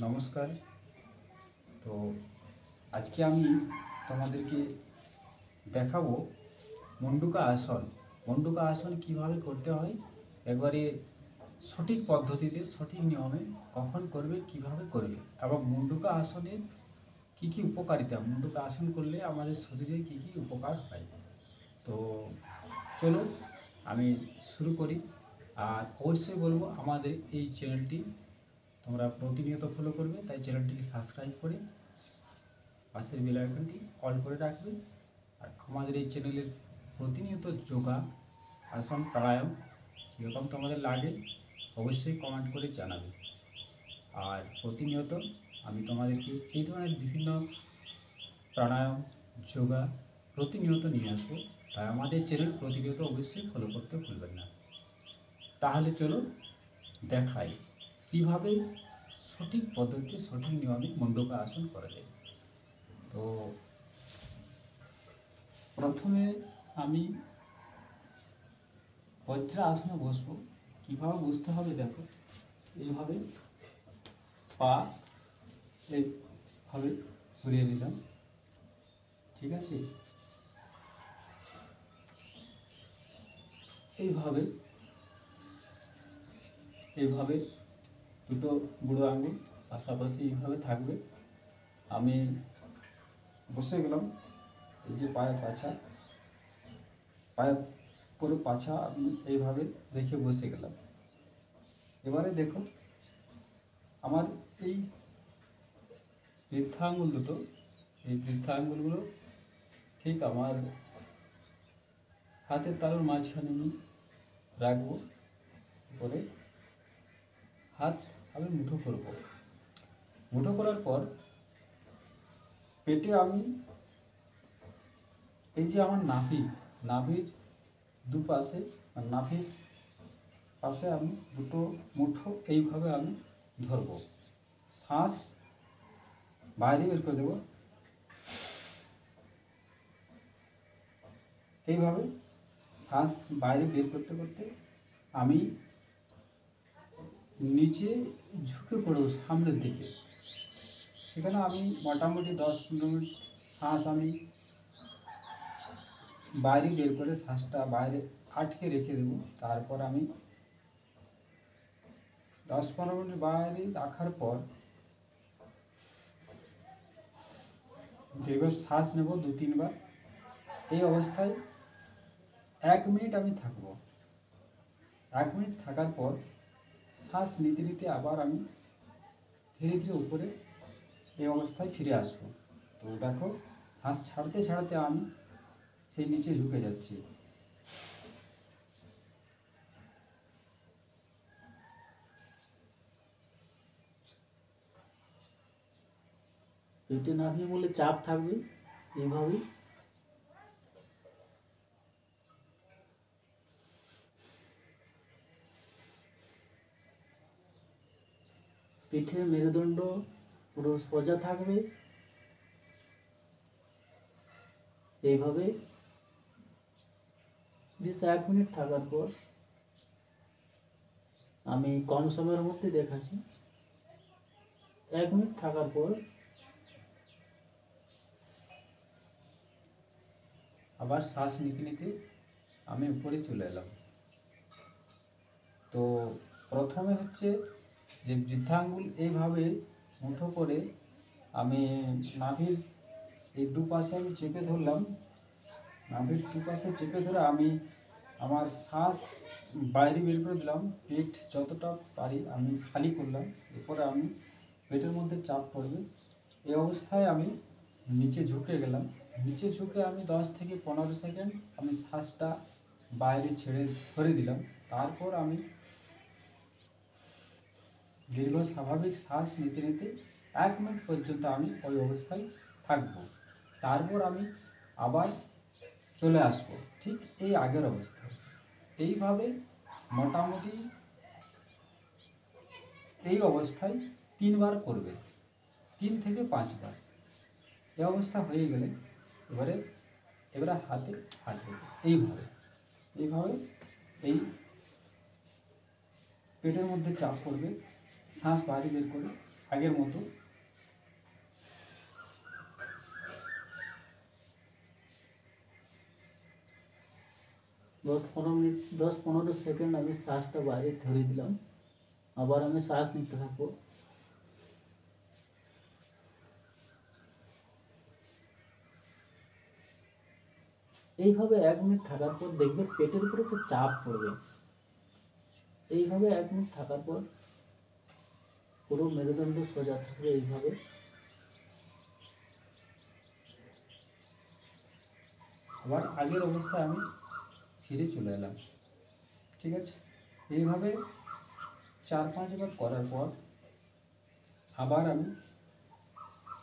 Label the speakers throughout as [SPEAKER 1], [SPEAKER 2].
[SPEAKER 1] নমস্কার। তো আজকে আমি তোমাদেরকে দেখাবো মুন্ডুকা আসন। মুন্ডুকা আসন কিভাবে করতে হয়, একবারে সঠিক পদ্ধতিতে সঠিক নিয়মে কখন করবে, কিভাবে করবে, এবং মুন্ডুকা আসনের কি কি উপকারিতা, মুন্ডুকা আসন করলে আমাদের শরীরে কি কি উপকার হয়। তো চলো আমি শুরু করি। আর অবশ্যই বলবো আমাদের এই চ্যানেলটি তোমরা প্রতিনিয়ত ফলো করবে, তাই চ্যানেলটিকে সাবস্ক্রাইব করে পাশের বেল আইকনটি অল করে রাখবে। আর আমাদের এই চ্যানেলের প্রতিনিয়ত যোগা, আসন, প্রাণায়াম যেরকম তোমাদের লাগে অবশ্যই কমেন্ট করে জানাবে। আর প্রতিনিয়ত আমি তোমাদেরকে এই ধরনের বিভিন্ন প্রাণায়াম, যোগা প্রতিনিয়ত নিয়ে আসবো, তাই আমাদের চ্যানেল প্রতিনিয়ত অবশ্যই ফলো করতে ভুলবেন না। তাহলে চলো দেখাই কিভাবে সঠিক পদ্ধতিতে সঠিক নিয়মে মুন্ডুকা আসন করা যায়। তো প্রথমে আমি বজ্রা আসনে বসবো। কীভাবে বসতে হবে দেখো, এইভাবে পা এইভাবে ঘুরিয়ে নিলাম, ঠিক আছে। এইভাবে এইভাবে দুটো বুড়ো আঙুল পাশাপাশি এইভাবে থাকবে। আমি বসে গেলাম, এই যে পায়ের পুরো পাছা আমি এইভাবে রেখে বসে গেলাম। এবারে দেখো আমার এই বৃদ্ধা আঙুল দুটো, এই বৃদ্ধা আঙুলগুলো ঠিক আমার হাতের তালুর মাঝখানে আমি রাখবো। করে হাত আমি মুঠো করব। মুঠো করার পর পেটে আমি এই যে আমার নাভির দুপাশে আর নাভির পাশে আমি দুটো মুঠো এইভাবে আমি ধরবো। শ্বাস বাইরে বের করে দেবো। এইভাবে শ্বাস বাইরে বের করতে করতে আমি নিচে ঝুঁকে পড়ব সামনের দিকে। সেখানে আমি মোটামুটি 10-15 মিনিট শ্বাস আমি বাইরে বের করে শ্বাসটা বাইরে আটকে রেখে দেবো। তারপর আমি 10-15 মিনিট বাইরে রাখার পর দীর্ঘ শ্বাস নেব 2-3 বার। এই অবস্থায় 1 মিনিট আমি থাকব। 1 মিনিট থাকার পর শ্বাস নিতে নিতে আবার আমি ধীরে ধীরে উপরে এই অবস্থায় ফিরে আসবো। তো দেখো শ্বাস ছাড়তে ছাড়তে আমি সেই নিচে ঝুঁকে যাচ্ছি।
[SPEAKER 2] পেটে নাভি বলে চাপ থাকবে এইভাবে। পিঠে মেরুদণ্ড পুরো সোজা থাকবে এইভাবে। বেশ 1 মিনিট থাকার পর আমি কম সময়ের মধ্যে দেখাচ্ছি। 1 মিনিট থাকার পর
[SPEAKER 1] আবার শ্বাস নিতে নিতে আমি উপরে চলে এলাম। তো প্রথমে হচ্ছে যে বৃদ্ধাঙ্গুল এইভাবে মুঠো করে আমি নাভির এই দুপাশে আমি চেপে ধরলাম। নাভির দুপাশে চেপে ধরে আমি আমার শ্বাস বাইরে বের করে দিলাম। পেট যতটা পারি আমি খালি করলাম। এরপরে আমি পেটের মধ্যে চাপ পড়বে, এই অবস্থায় আমি নিচে ঝুঁকে গেলাম। নিচে ঝুঁকে আমি 10-15 সেকেন্ড আমি শ্বাসটা বাইরে ছেড়ে ধরে দিলাম। তারপর আমি দীর্ঘ স্বাভাবিক শ্বাস নিতে নিতে 1 মিনিট পর্যন্ত আমি ওই অবস্থায় থাকব। তারপর আমি আবার চলে আসবো ঠিক এই আগের অবস্থায়। এইভাবে মোটামুটি এই অবস্থায় 3 বার করবে, 3 থেকে 5 বার। এই অবস্থা হয়ে গেলে এবারে হাতে হাত দেবে এইভাবে। এই পেটের মধ্যে চাপ পড়বে, শ্বাস বাইরে বের করে আগের মতো।
[SPEAKER 2] बहुत 15 মিনিট 10-15 সেকেন্ড আমি শ্বাসটা বাইরে ধরে দিলাম, আবার আমি শ্বাস নিতে থাকবো। এইভাবে 1 মিনিট থাকার পর দেখবে পেটের উপরে একটা চাপ পড়বে। এইভাবে 1 মিনিট থাকার পর পুরো মেরুদণ্ড সোজা থাকবে। এইভাবে
[SPEAKER 1] আবার আগের অবস্থায় আমি ফিরে চলে এলাম। ঠিক আছে, এইভাবে 4-5 বার করার পর আবার আমি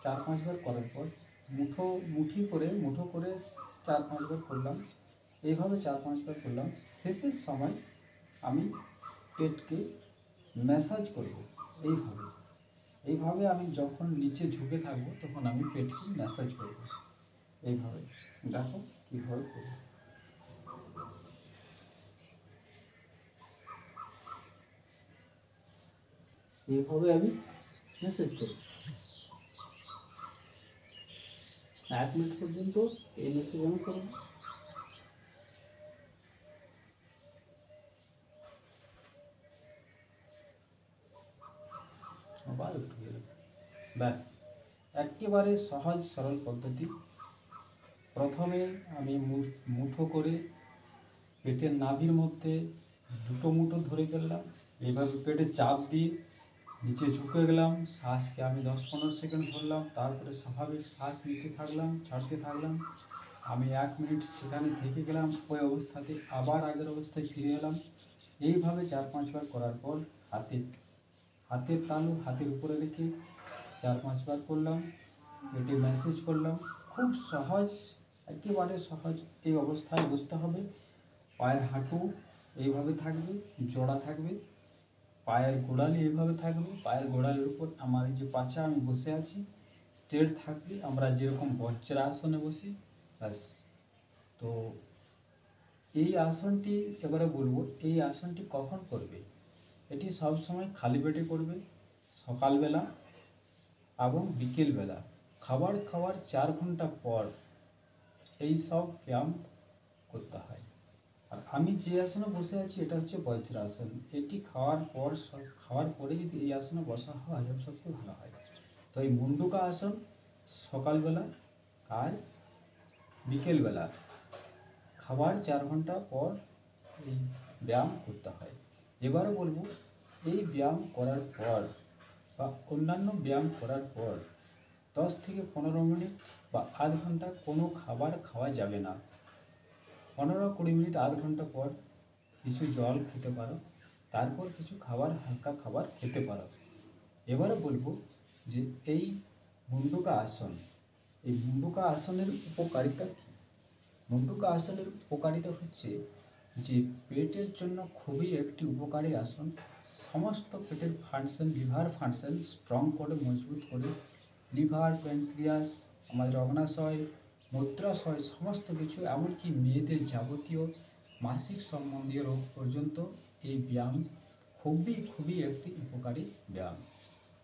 [SPEAKER 1] 4-5 বার করার পর মুঠো করে 4-5 বার করলাম। এইভাবে 4-5 বার করলাম। শেষের সময় আমি পেটকে ম্যাসাজ করব। এইভাবে আমি যখন নিচে ঝুঁকে থাকবো তখন আমি পেটকে ম্যাসাজ করব। এইভাবে দেখো কীভাবে করব।
[SPEAKER 2] এইভাবে আমি মেসেজ করি 1 মিনিট পর্যন্ত। এই মেসেজ আমি করব।
[SPEAKER 1] আবার উঠে গেল। ব্যাস, একেবারে সহজ সরল পদ্ধতি। প্রথমে আমি মুঠো করে পেটের নাভির মধ্যে দুটো মুঠো ধরে ফেললাম। এইভাবে পেটে চাপ দিয়ে নিচে ঝুঁকে গেলাম। শ্বাসকে আমি 10-15 সেকেন্ড ধরলাম, তারপরে স্বাভাবিক শ্বাস নিতে থাকলাম, ছাড়তে থাকলাম। আমি 1 মিনিট সেখানে থেকে গেলাম ওই অবস্থাতে, আবার আগের অবস্থায় ফিরে এলাম। এইভাবে 4-5 বার করার পর হাতের তালু হাতের উপরে রেখে 4-5 বার করলাম, পেটে ম্যাসেজ করলাম। খুব সহজ, একেবারে সহজ। এই অবস্থায় বসতে হবে। পায়ের হাঁটু এইভাবে থাকবে, জোড়া থাকবে। পায়ের গোড়ালি এইভাবে থাকবে। পায়ের গোড়ালির উপর আমার এই যে পাছা আমি বসে আছি স্ট্রেট থাকবে, আমরা যেরকম বজ্রাসনে বসি। ব্যাস। তো এই আসনটি এবারে বলবো, এই আসনটি কখন করবে। এটি সবসময় খালি পেটে করবে, সকালবেলা এবং বিকেলবেলা খাবার খাওয়ার 4 ঘন্টা পর এই সব ব্যায়াম করতে হয়। আর আমি যে আসনে বসে আছি এটা হচ্ছে বজ্রাসন। এটি খাওয়ার পরে যদি এই আসনে বসা হয় হজম শক্তি ভালো হয়। তো এই মুন্ডুকা আসন সকালবেলা আর বিকেলবেলা খাবার 4 ঘন্টা পর এই ব্যায়াম করতে হয়। এবারে বলবো, এই ব্যায়াম করার পর বা অন্যান্য ব্যায়াম করার পর 10 থেকে 15 মিনিট বা আধ ঘন্টা কোনো খাবার খাওয়া যাবে না। 15-20 মিনিট আধ ঘন্টা পর কিছু জল খেতে পারো, তারপর কিছু হালকা খাবার খেতে পারো। এবারে বলবো যে এই মুন্ডুকা আসন, এই মুন্ডুকা আসনের উপকারিতা কী। মুন্ডুকা আসনের উপকারিতা হচ্ছে যে পেটের জন্য খুবই একটি উপকারী আসন। সমস্ত পেটের ফাংশন, লিভার ফাংশন স্ট্রং করে, মজবুত করে। লিভার, প্যানক্রিয়াস, আমাদের অগ্নাশয়, মূত্রাশয় সমস্ত কিছু, এমনকি মেয়েদের যাবতীয় মাসিক সম্বন্ধীয় রোগ পর্যন্ত এই ব্যায়াম খুবই একটি উপকারী ব্যায়াম।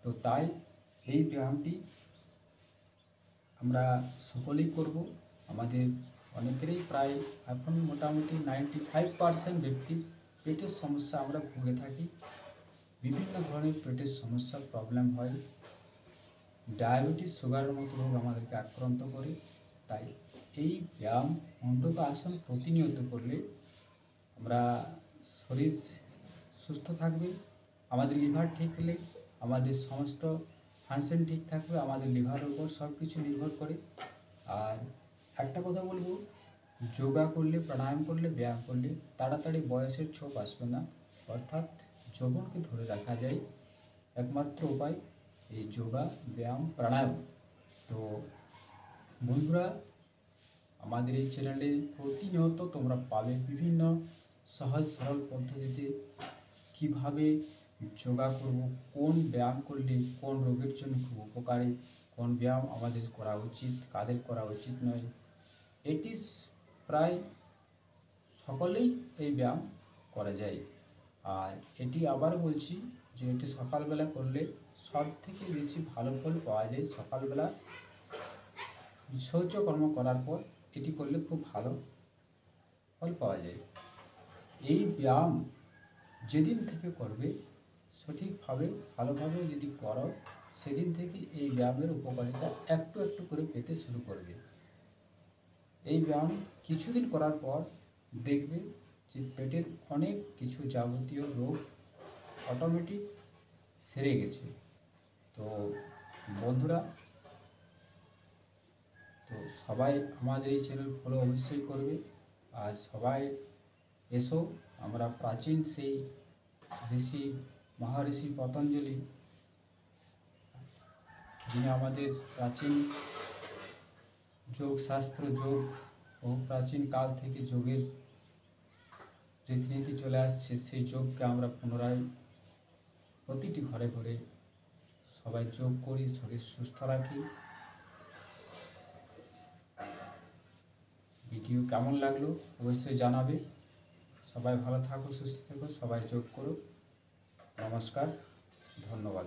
[SPEAKER 1] তো তাই এই ব্যায়ামটি আমরা সকলেই করব। আমাদের অনেকেরই প্রায় এখন মোটামুটি 95% ব্যক্তি পেটের সমস্যা আমরা ভুগে থাকি। বিভিন্ন ধরনের পেটের সমস্যা, প্রবলেম হয়। ডায়াবেটিস, সুগারের মতো রোগ আমাদেরকে আক্রান্ত করে। তাই এই ব্যায়াম মুন্ডুকা আসন প্রতিনিয়ত করলে আমরা শরীর সুস্থ থাকবে। আমাদের লিভার ঠিক হলে আমাদের সমস্ত ফাংশন ঠিক থাকবে। আমাদের লিভারের উপর সব কিছু নির্ভর করে। আর একটা কথা বলবো, যোগা করলে, প্রাণায়াম করলে, ব্যায়াম করলে তাড়াতাড়ি বয়সের ছোপ আসবে না। অর্থাৎ যৌবনকে ধরে রাখা যায়। একমাত্র উপায় এই যোগা, ব্যায়াম, প্রাণায়াম। তো বন্ধুরা, আমাদের এই চ্যানেলে প্রতিনিয়ত তোমরা পাবে বিভিন্ন সহজ সরল পদ্ধতিতে কিভাবে যোগা করব, কোন ব্যায়াম করলে কোন রোগের জন্য খুব উপকারী, কোন ব্যায়াম আমাদের করা উচিত, কাদের করা উচিত নয়। এটি প্রায় সকলেই এই ব্যায়াম করা যায়। আর এটি আবার বলছি যে এটি সকালবেলা করলে সব থেকে বেশি ভালো ফল পাওয়া যায় সকালবেলা শৌচকর্ম করার পর এটি করলে খুব ভালো ফল পাওয়া যায়। এই ব্যায়াম যেদিন থেকে করবে সঠিকভাবে ভালোভাবে যদি করো, সেদিন থেকে এই ব্যায়ামের উপকারিতা একটু একটু করে পেতে শুরু করবে। এই ব্যায়াম কিছুদিন করার পর দেখবে যে পেটের অনেক কিছু যাবতীয় রোগ অটোমেটিক সেরে গেছে। তো বন্ধুরা, তো সবাই আমাদের এই চ্যানেল ফলো অবশ্যই করবে। আর সবাই এসো, আমরা প্রাচীন সেই ঋষি মহাঋষি পতঞ্জলি, যিনি আমাদের প্রাচীন যোগ শাস্ত্র, যোগ ও প্রাচীন কাল থেকে যোগের রীতিনীতি চলে আসছে, সেই যোগকে আমরা পুনরায় প্রতিটি ঘরে ঘরে সবাই যোগ করি, শরীর সুস্থ রাখি। ভিডিও কেমন লাগলো অবশ্যই জানাবে। সবাই ভালো থাকো, সুস্থ থেকো, সবাই যোগ করো। নমস্কার, ধন্যবাদ।